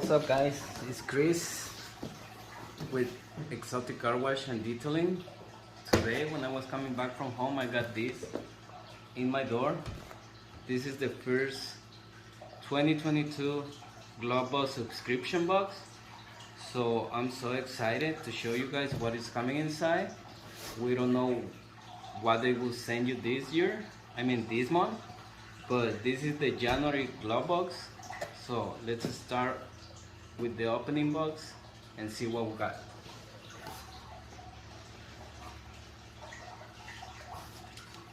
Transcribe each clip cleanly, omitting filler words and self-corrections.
what's up guys? It's Chris with Exotic Car Wash and Detailing. Today when I was coming back from home, I got this in my door. This is the first 2022 glovebox subscription box. So I'm so excited to show you guys what is coming inside. We don't know what they will send you this year, this month, but this is the January glovebox. So let's start with the opening box and see what we got.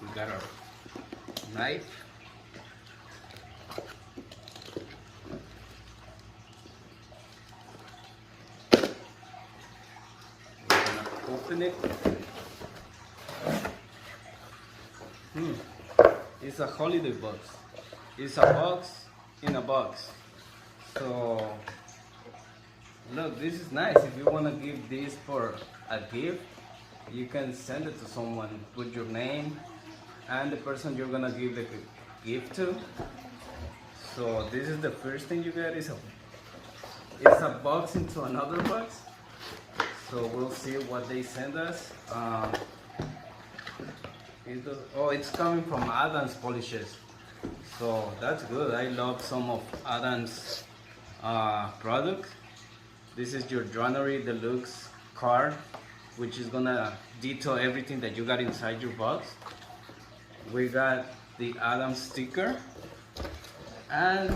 We got our knife, we're gonna open it. It's a holiday box. It's a box in a box. So look, this is nice. If you want to give this for a gift, you can send it to someone, put your name and the person you're gonna give the gift to. So this is the first thing you get. It's a box into another box. So we'll see what they send us. It's coming from Adam's polishes. So that's good. I love some of Adam's products. This is your January Deluxe card, which is gonna detail everything that you got inside your box. We got the Adams sticker, and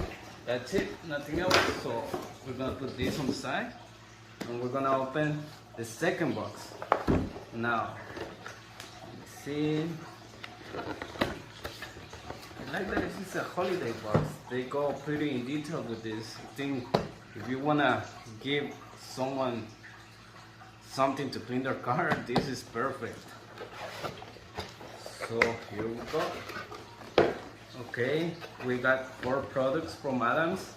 that's it, nothing else. So we're gonna put this on the side, and we're gonna open the second box. Now, let's see. I like that it's a holiday box. They go pretty in detail with this. I think if you wanna give someone something to clean their car, this is perfect. So here we go. Okay, we got 4 products from Adams.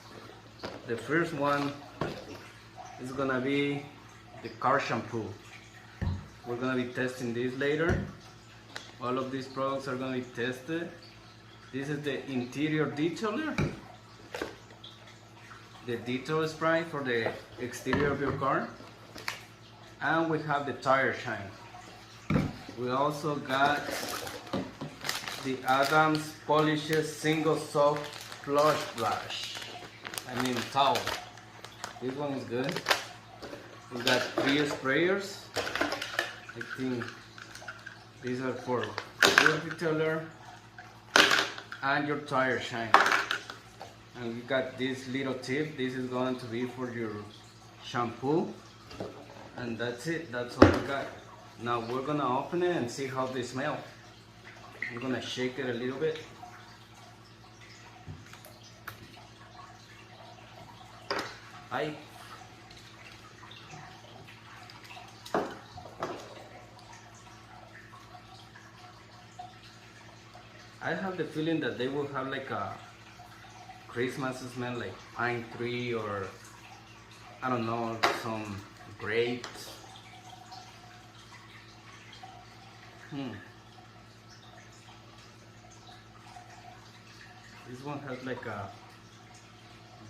The first one is gonna be the car shampoo. We're gonna be testing this later. All of these products are gonna be tested. This is the interior detailer, the detail spray for the exterior of your car, and we have the tire shine. We also got the Adams Polishes Single Soft Flush Brush, towel. This one is good. We got 3 sprayers. I think these are for your detailer and your tire shine. And we got this little tip. This is going to be for your shampoo. And that's it. That's all we got. Now we're gonna open it and see how they smell. I'm gonna shake it a little bit. I have the feeling that they will have like a Christmas smell, like pine tree, or I don't know, some grapes. This one has like a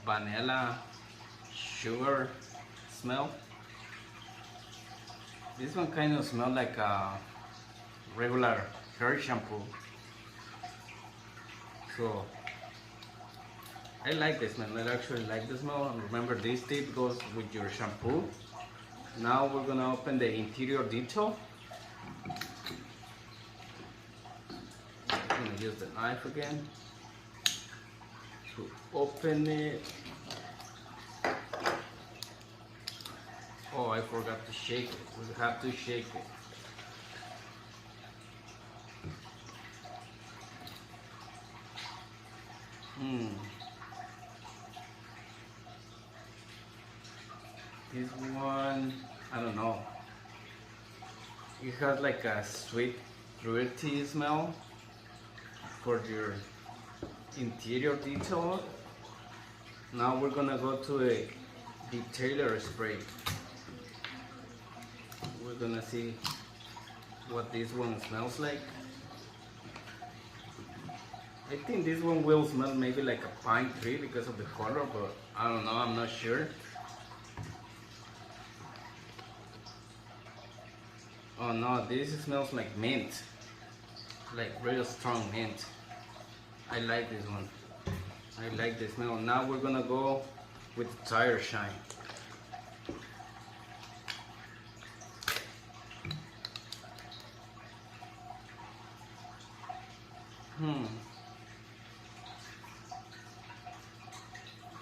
vanilla sugar smell. This one kind of smells like a regular hair shampoo. So I like the smell. I actually like the smell. And remember, this tip goes with your shampoo. Now we're gonna open the interior detail. I'm gonna use the knife again to open it. Oh, I forgot to shake it. We have to shake it. This one, I don't know. It has like a sweet, fruity smell for your interior detail. Now we're gonna go to a detailer spray. We're gonna see what this one smells like. I think this one will smell maybe like a pine tree because of the color, but I don't know, I'm not sure. Oh no, this smells like mint. Like real strong mint. I like this one. I like the smell. Now we're gonna go with the tire shine.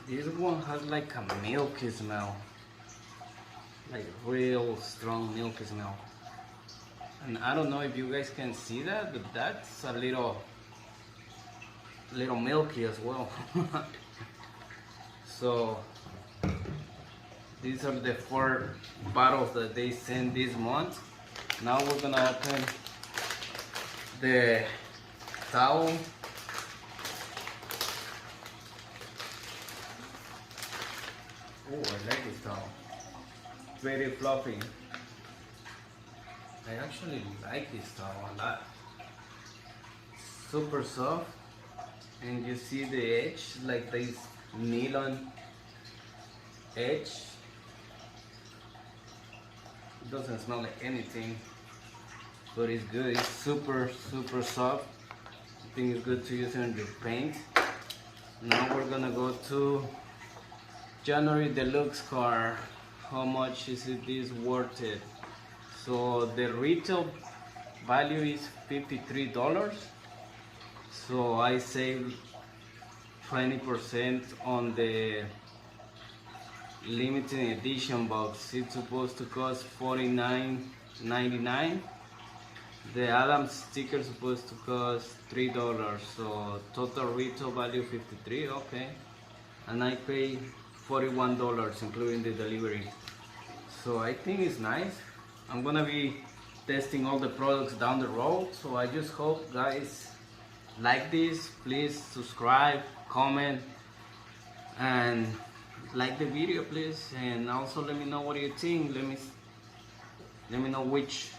This one has like a milky smell. Like real strong milky smell. And I don't know if you guys can see that, but that's a little milky as well. So these are the 4 bottles that they sent this month. Now we're gonna open the towel. Oh, I like this towel. Very fluffy. I actually like this towel a lot. Super soft, and you see the edge, like this nylon edge. It doesn't smell like anything, but it's good. It's super soft. I think it's good to use on your paint. Now we're gonna go to January Deluxe car. How much is this worth it? So the retail value is $53. So I saved 20% on the limited edition box. It's supposed to cost $49.99. The Adam sticker is supposed to cost $3. So total retail value $53. Okay, and I pay $41 including the delivery. So I think it's nice. I'm gonna be testing all the products down the road, so I just hope guys like this. Please subscribe, comment, and like the video please, and also let me know what you think. Let me know which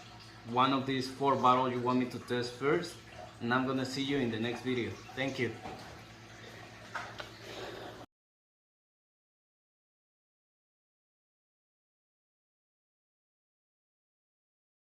one of these 4 bottles you want me to test first, and I'm gonna see you in the next video. Thank you.